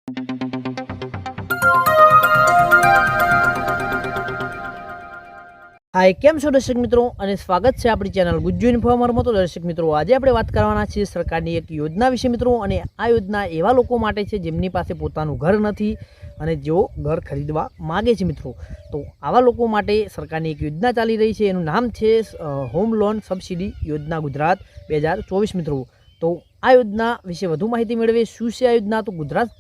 हाय केम छो दर्शक मित्रों અને સ્વાગત છે આપણી ચેનલ ગુજ્જુ ઇન્ફોર્મરમાં। તો દર્શક મિત્રો, આજે આપણે વાત કરવાના છીએ સરકારની એક યોજના વિશે મિત્રો। અને આ યોજના એવા લોકો માટે છે જેમની પાસે પોતાનું ઘર નથી અને જેઓ ઘર ખરીદવા માગે છે મિત્રો। તો આવા લોકો માટે સરકારની એક યોજના ચાલી રહી છે, એનું નામ છે હોમ લોન સબસિડી યોજના ગુજરાત 2024 મિત્રો। તો આ યોજના વિશે વધુ માહિતી મેળવીએ। શું છે આ યોજના? તો ગુજરાત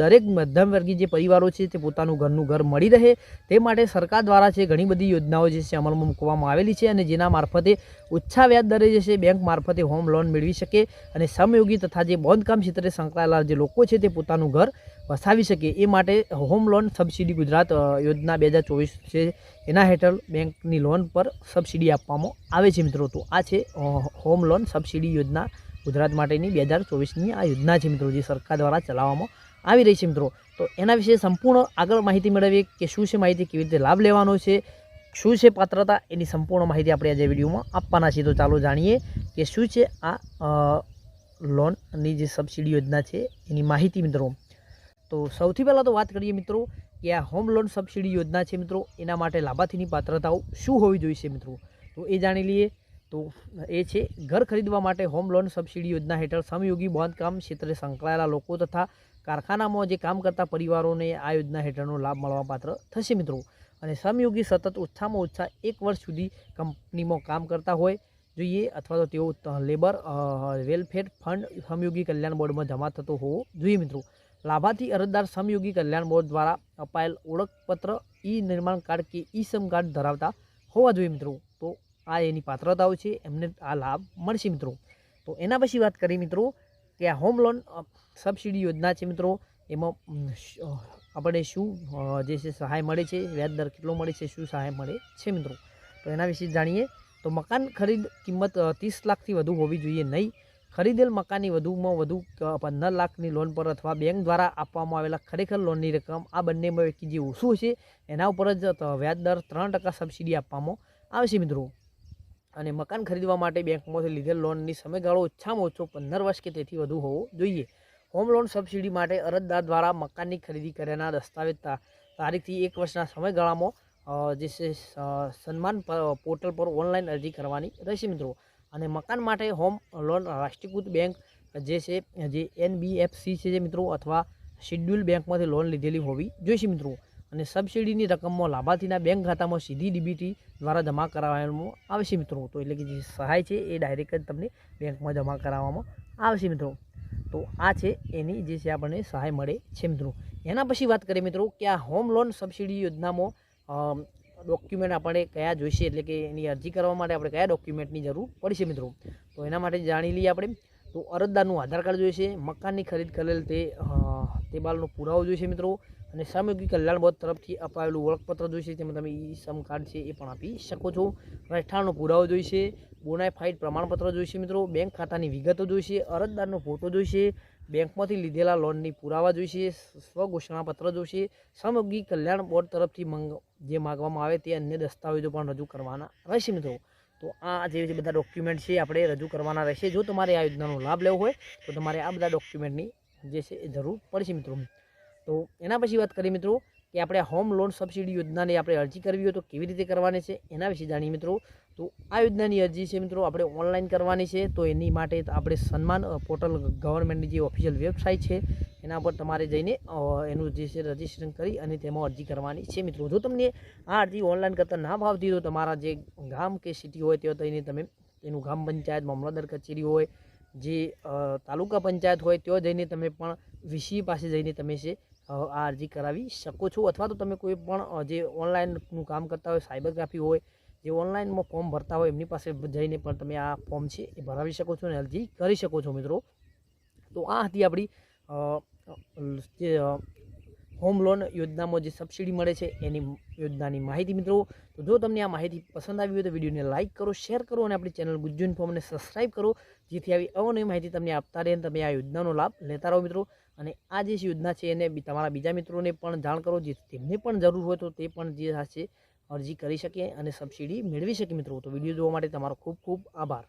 દરેક મધ્યમવર્ગીય જે પરિવારો છે તે પોતાનું ઘરનું ઘર મળી રહે તે માટે સરકાર દ્વારા છે ઘણી બધી યોજનાઓ જે છે અમલમાં મૂકવામાં આવેલી છે, અને જેના મારફતે ઓછા વ્યાજ દરે જે છે બેંક મારફતે હોમ લોન મેળવી શકે અને સમયોગી તથા જે બાંધકામ ક્ષેત્રે સંકળાયેલા જે લોકો છે તે પોતાનું ઘર વસાવી શકે એ માટે હોમ લોન સબસિડી ગુજરાત યોજના 2024 છે, એના હેઠળ બેંકની લોન પર સબસિડી આપવામાં આવે છે મિત્રો। તો આ છે હોમ લોન સબસિડી યોજના ગુજરાત માટેની 2024ની આ યોજના છે મિત્રો, જે સરકાર દ્વારા ચલાવવામાં આવી રહી છે મિત્રો। તો એના વિશે સંપૂર્ણ આગળ માહિતી મેળવીએ કે શું છે માહિતી, કેવી રીતે લાભ લેવાનો છે, શું છે પાત્રતા, એની સંપૂર્ણ માહિતી આપણે આજે વિડીયોમાં આપવાના છીએ। તો ચાલો જાણીએ કે શું છે આ લોનની જે સબસિડી યોજના છે એની માહિતી મિત્રો। તો સૌથી પહેલાં તો વાત કરીએ મિત્રો કે આ હોમ લોન સબસિડી યોજના છે મિત્રો, એના માટે લાભાર્થીની પાત્રતાઓ શું હોવી જોઈએ મિત્રો, તો એ જાણી લઈએ। તો એ છે ઘર ખરીદવા માટે હોમ લોન સબસિડી યોજના હેઠળ સમયોગી બાંધકામ ક્ષેત્રે સંકળાયેલા લોકો તથા કારખાનામાં જે કામ કરતા પરિવારોને આ યોજના હેઠળનો લાભ મળવાપાત્ર થશે મિત્રો। અને સમયોગી સતત ઓછામાં ઓછા 1 વર્ષ સુધી કંપનીમાં કામ કરતા હોય જોઈએ, અથવા તો તેઓ લેબર વેલફેર ફંડ સમયોગી કલ્યાણ બોર્ડમાં જમા થતો હોવો જોઈએ મિત્રો। લાભાર્થી અરજદાર સમયોગી કલ્યાણ બોર્ડ દ્વારા અપાયેલ ઓળખપત્ર, ઈ નિર્માણ કાર્ડ કે ઈ શ્રમ કાર્ડ ધરાવતા હોવા જોઈએ મિત્રો। તો આ એની પાત્રતાઓ છે, એમને આ લાભ મળશે મિત્રો। તો એના પછી વાત કરીએ મિત્રો કે આ હોમ લોન સબસિડી યોજના છે મિત્રો, એમાં આપણે શું જે છે સહાય મળે છે, વ્યાજ દર કેટલો મળે છે, શું સહાય મળે છે મિત્રો। તો એના વિશે જાણીએ તો મકાન ખરીદ કિંમત 30 લાખથી વધુ હોવી જોઈએ નહીં। ખરીદેલ મકાનની વધુમાં વધુ 15 લાખની લોન પર અથવા બેંક દ્વારા આપવામાં આવેલા ખરેખર લોનની રકમ, આ બંનેમાં પૈકી જે ઓછું છે એના ઉપર જ વ્યાજ દર 3% સબસિડી આપવામાં આવશે મિત્રો। અને મકાન ખરીદવા માટે બેંકમાંથી લીધેલ લોનની સમયગાળો ઓછામાં ઓછો 15 વર્ષ કે તેથી વધુ હોવો જોઈએ। હોમ લોન સબસિડી માટે અરજદાર દ્વારા મકાનની ખરીદી કર્યાના દસ્તાવેજ તારીખથી 1 વર્ષના સમયગાળામાં જે છે સન્માન પોર્ટલ પર ઓનલાઈન અરજી કરવાની રહેશે મિત્રો। અને મકાન માટે હોમ લોન રાષ્ટ્રીયકૃત બેંક જે છે જે NBFC છે મિત્રો, અથવા શિડ્યુલ બેંકમાંથી લોન લીધેલી હોવી જોઈએ મિત્રો। અને સબસિડીની રકમમાં લાભાર્થીના બેંક ખાતામાં સીધી ડીબીટી દ્વારા જમા કરાવવામાં આવશે મિત્રો। તો એટલે કે જે સહાય છે એ ડાયરેક્ટ જ તમને બેંકમાં જમા કરાવવામાં આવશે મિત્રો। તો આ છે એની જે છે આપણને સહાય મળે છે મિત્રો। એના પછી વાત કરીએ મિત્રો કે આ હોમ લોન સબસિડી યોજનામાં ડોક્યુમેન્ટ આપણે કયા જોઈશે, એટલે કે એની અરજી કરવા માટે આપણે કયા ડોક્યુમેન્ટની જરૂર પડશે મિત્રો। તો એના માટે જાણી લઈએ આપણે। તો અરજદારનું આધાર કાર્ડ જોઈશે, મકાનની ખરીદ કરેલ તે બાલનો પુરાવો જોઈશે મિત્રો, અને સામૂહિક કલ્યાણ બોર્ડ તરફથી અપાયેલું ઓળખપત્ર જોઈશે, તેમાં તમે ઈ શ્રમ કાર્ડ છે એ પણ આપી શકો છો। રહેઠાણનો પુરાવો જોઈશે, બોનાફાઇડ પ્રમાણપત્ર જોઈશે મિત્રો, બેંક ખાતાની વિગતો જોઈશે, અરજદારનો ફોટો જોઈશે, બેંકમાંથી લીધેલા લોનની પુરાવા જોઈશે, સ્વઘોષણાપત્ર જોઈશે, સામૂહિક કલ્યાણ બોર્ડ તરફથી જે માગવામાં આવે તે અન્ય દસ્તાવેજો પણ રજૂ કરવાના રહેશે મિત્રો। તો આ જે બધા ડોક્યુમેન્ટ છે આપણે રજૂ કરવાના રહેશે। જો તમારે આ યોજનાનો લાભ લેવો હોય તો તમારે આ બધા ડોક્યુમેન્ટની જે છે એ જરૂર પડશે મિત્રો। તો એના પછી વાત કરીએ મિત્રો કે આપણે હોમ લોન સબસિડી યોજનાની આપણે અરજી કરવી હોય તો કેવી રીતે કરવાની છે એના વિશે જાણીએ મિત્રો। તો આ યોજનાની અરજી છે મિત્રો આપણે ઓનલાઈન કરવાની છે। તો એની માટે આપણે સન્માન પોર્ટલ ગવર્મેન્ટની જે ઓફિશિયલ વેબસાઇટ છે એના પર તમારે જઈને એનું જે છે રજિસ્ટ્રેશન કરી અને તેમાં અરજી કરવાની છે મિત્રો। જો તમને આ અરજી ઓનલાઈન કરતાં ના ભાવતી તો તમારા જે ગામ કે સિટી હોય ત્યાં જઈને તમે એનું ગ્રામ પંચાયત, મામલતદાર કચેરી હોય, જે તાલુકા પંચાયત હોય ત્યાં જઈને તમે પણ વીસી પાસે જઈને તમે છે આ અરજી કરાવી શકો છો। અથવા તો તમે કોઈ પણ જે ઓનલાઈનનું કામ કરતા હોય, સાયબરગ્રાફી હોય, જે ઓનલાઈનમાં ફોર્મ ભરતા હોય એમની પાસે જઈને પણ તમે આ ફોર્મ છે એ ભરાવી શકો છો અને અરજી કરી શકો છો મિત્રો। તો આ હતી આપણી જે હોમ લોન યોજનામાં જે સબસિડી મળે છે એની યોજનાની માહિતી મિત્રો। તો જો તમને આ માહિતી પસંદ આવી હોય તો વિડીયોને લાઇક કરો, શેર કરો અને આપણી ચેનલ ગુજ્જુ ઇન્ફોર્મને સબસ્ક્રાઈબ કરો, જેથી આવી અવનવી માહિતી તમને આપતા રહે અને તમે આ યોજનાનો લાભ લેતા રહો મિત્રો। અને આ જે યોજના છે એને તમારા બીજા મિત્રોને પણ જાણ કરો, જેથી તેમને પણ જરૂર હોય તો તે પણ જે છે અરજી કરી શકે અને સબસિડી મેળવી શકે મિત્રો। તો વિડીયો જોવા માટે તમારો ખૂબ ખૂબ આભાર।